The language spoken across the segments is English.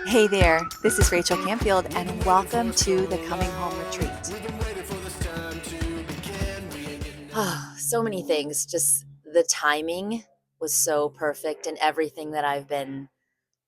Hey there, this is Rachel Canfield, and welcome to the Coming Home Retreat. So many things. Just the timing was so perfect, and everything that I've been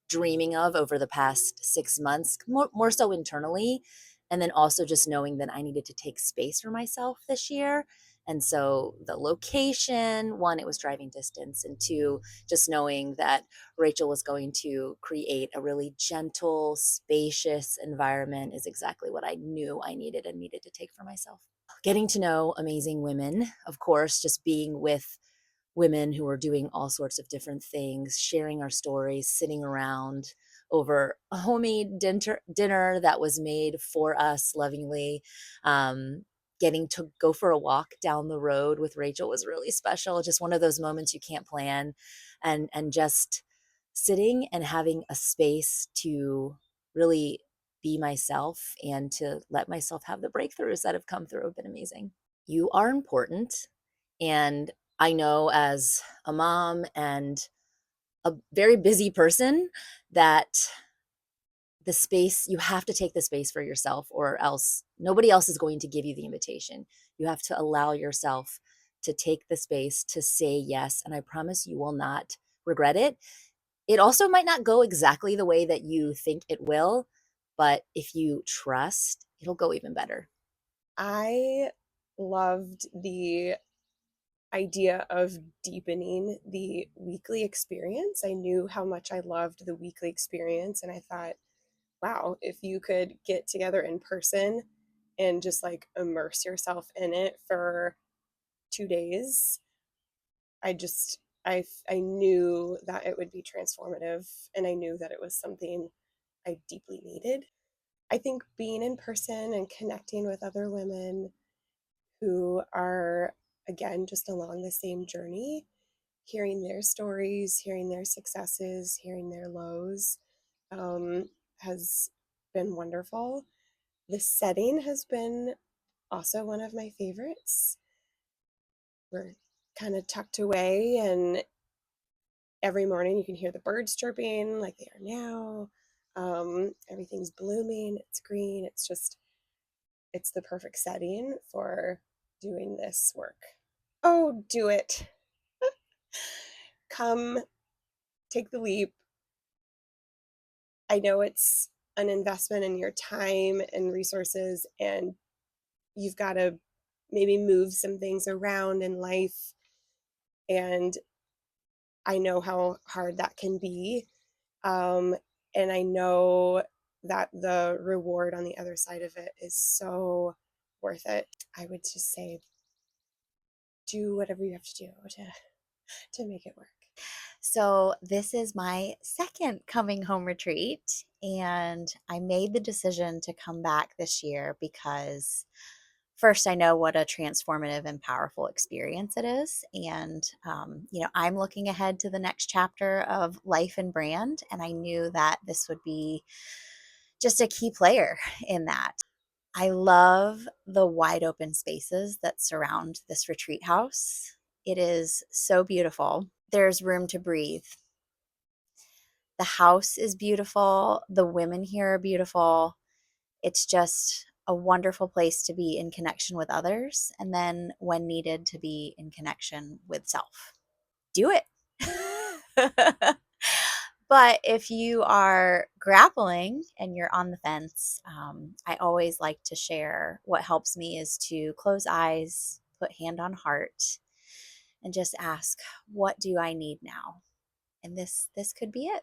dreaming of over the past 6 months, more so internally. And then also just knowing that I needed to take space for myself this year. And so the location, one, it was driving distance, and two, just knowing that Rachel was going to create a really gentle, spacious environment is exactly what I knew I needed and needed to take for myself. Getting to know amazing women, of course, just being with women who are doing all sorts of different things, sharing our stories, sitting around over a homemade dinner that was made for us lovingly. Um, Getting to go for a walk down the road with Rachel was really special. Just one of those moments you can't plan, and just sitting and having a space to really be myself and to let myself have the breakthroughs that have come through have been amazing. You are important. And I know as a mom and a very busy person that the space, you have to take the space for yourself, or else nobody else is going to give you the invitation. You have to allow yourself to take the space to say yes. And I promise you will not regret it. It also might not go exactly the way that you think it will, but if you trust, it'll go even better. I loved the idea of deepening the weekly experience. I knew how much I loved the weekly experience, and I thought, wow, if you could get together in person and just like immerse yourself in it for 2 days, I knew that it would be transformative, and I knew that it was something I deeply needed. I think being in person and connecting with other women who are, again, just along the same journey, hearing their stories, hearing their successes, hearing their lows, um, has been wonderful. The setting has been also one of my favorites. We're kind of tucked away, and every morning you can hear the birds chirping like they are now. Everything's blooming, it's green, it's the perfect setting for doing this work. Oh, do it. Come, take the leap. I know it's an investment in your time and resources, and you've got to maybe move some things around in life. And I know how hard that can be. Um, and I know that the reward on the other side of it is so worth it. I would just say do whatever you have to do to make it work. So, this is my second coming home retreat, and I made the decision to come back this year because first, I know what a transformative and powerful experience it is. And, I'm looking ahead to the next chapter of life and brand, and I knew that this would be just a key player in that. I love the wide open spaces that surround this retreat house. It is so beautiful. There's room to breathe. The house is beautiful. The women here are beautiful. It's just a wonderful place to be in connection with others. And then, when needed, to be in connection with self. Do it. But if you are grappling and you're on the fence, I always like to share what helps me is to close eyes, put hand on heart, and just ask, what do I need now? And this could be it.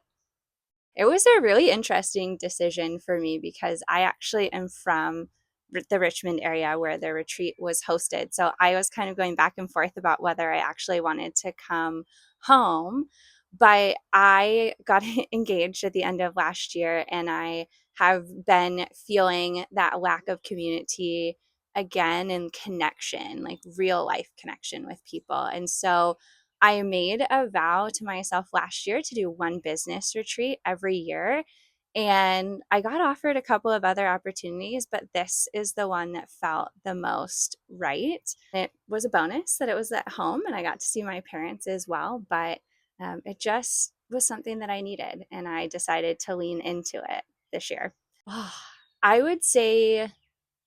It was a really interesting decision for me because I actually am from the Richmond area where the retreat was hosted. So I was kind of going back and forth about whether I actually wanted to come home. But I got engaged at the end of last year, and I have been feeling that lack of community again and connection, like real life connection with people. And so I made a vow to myself last year to do one business retreat every year. And I got offered a couple of other opportunities, but this is the one that felt the most right. It was a bonus that it was at home and I got to see my parents as well. But it just was something that I needed, and I decided to lean into it this year. I would say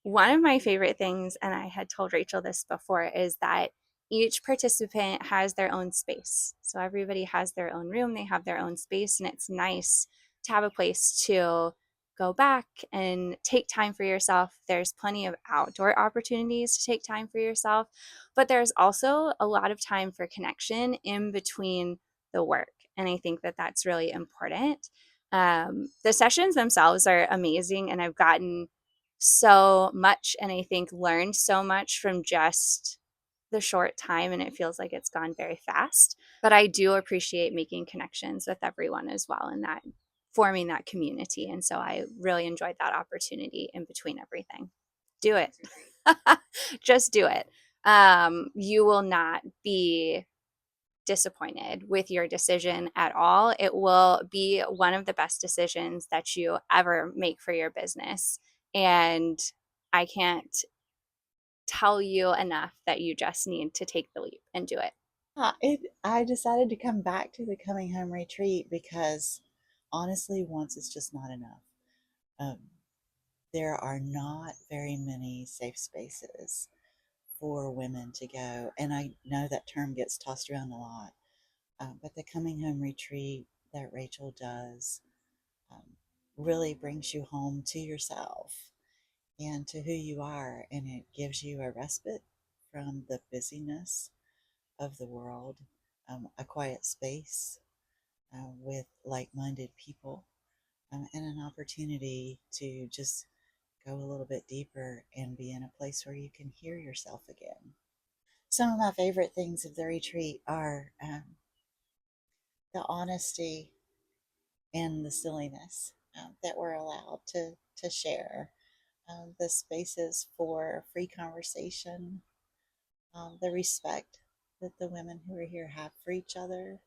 one of my favorite things, and I had told Rachel this before, is that each participant has their own space. So everybody has their own room, they have their own space, and it's nice to have a place to go back and take time for yourself. There's plenty of outdoor opportunities to take time for yourself, but there's also a lot of time for connection in between the work. And I think that that's really important. The sessions themselves are amazing, and I've gotten so much and I think learned so much from just the short time, and it feels like it's gone very fast. But I do appreciate making connections with everyone as well, and that forming that community. And so I really enjoyed that opportunity in between everything. Do it. Just do it. You will not be disappointed with your decision at all. It will be one of the best decisions that you ever make for your business. And I can't tell you enough that you just need to take the leap and do it. I decided to come back to the coming home retreat because honestly, once is just not enough. Um, there are not very many safe spaces for women to go, and I know that term gets tossed around a lot. But the coming home retreat that Rachel does um, really brings you home to yourself and to who you are, and it gives you a respite from the busyness of the world, a quiet space with like minded people, and an opportunity to just go a little bit deeper and be in a place where you can hear yourself again. Some of my favorite things of the retreat are the honesty and the silliness that we're allowed to share, the spaces for free conversation, the respect that the women who are here have for each other,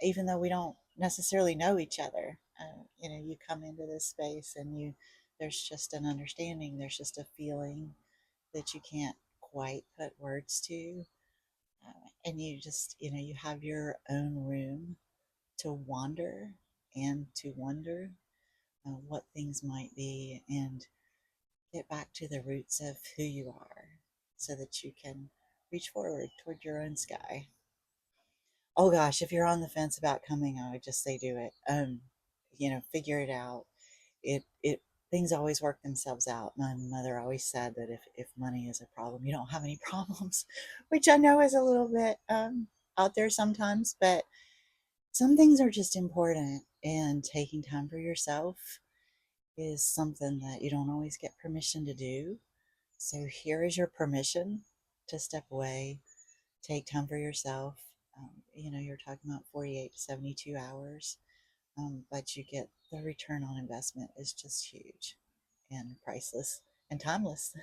even though we don't necessarily know each other. You come into this space and there's just an understanding, there's just a feeling that you can't quite put words to. And you have your own room to wander and to wonder what things might be and get back to the roots of who you are so that you can reach forward toward your own sky. Oh gosh, if you're on the fence about coming, I would just say do it. Figure it out. It things always work themselves out. My mother always said that if money is a problem, you don't have any problems, which I know is a little bit out there sometimes, but some things are just important, and taking time for yourself is something that you don't always get permission to do. So here is your permission to step away, take time for yourself. You're talking about 48 to 72 hours, but you get the return on investment is just huge and priceless and timeless.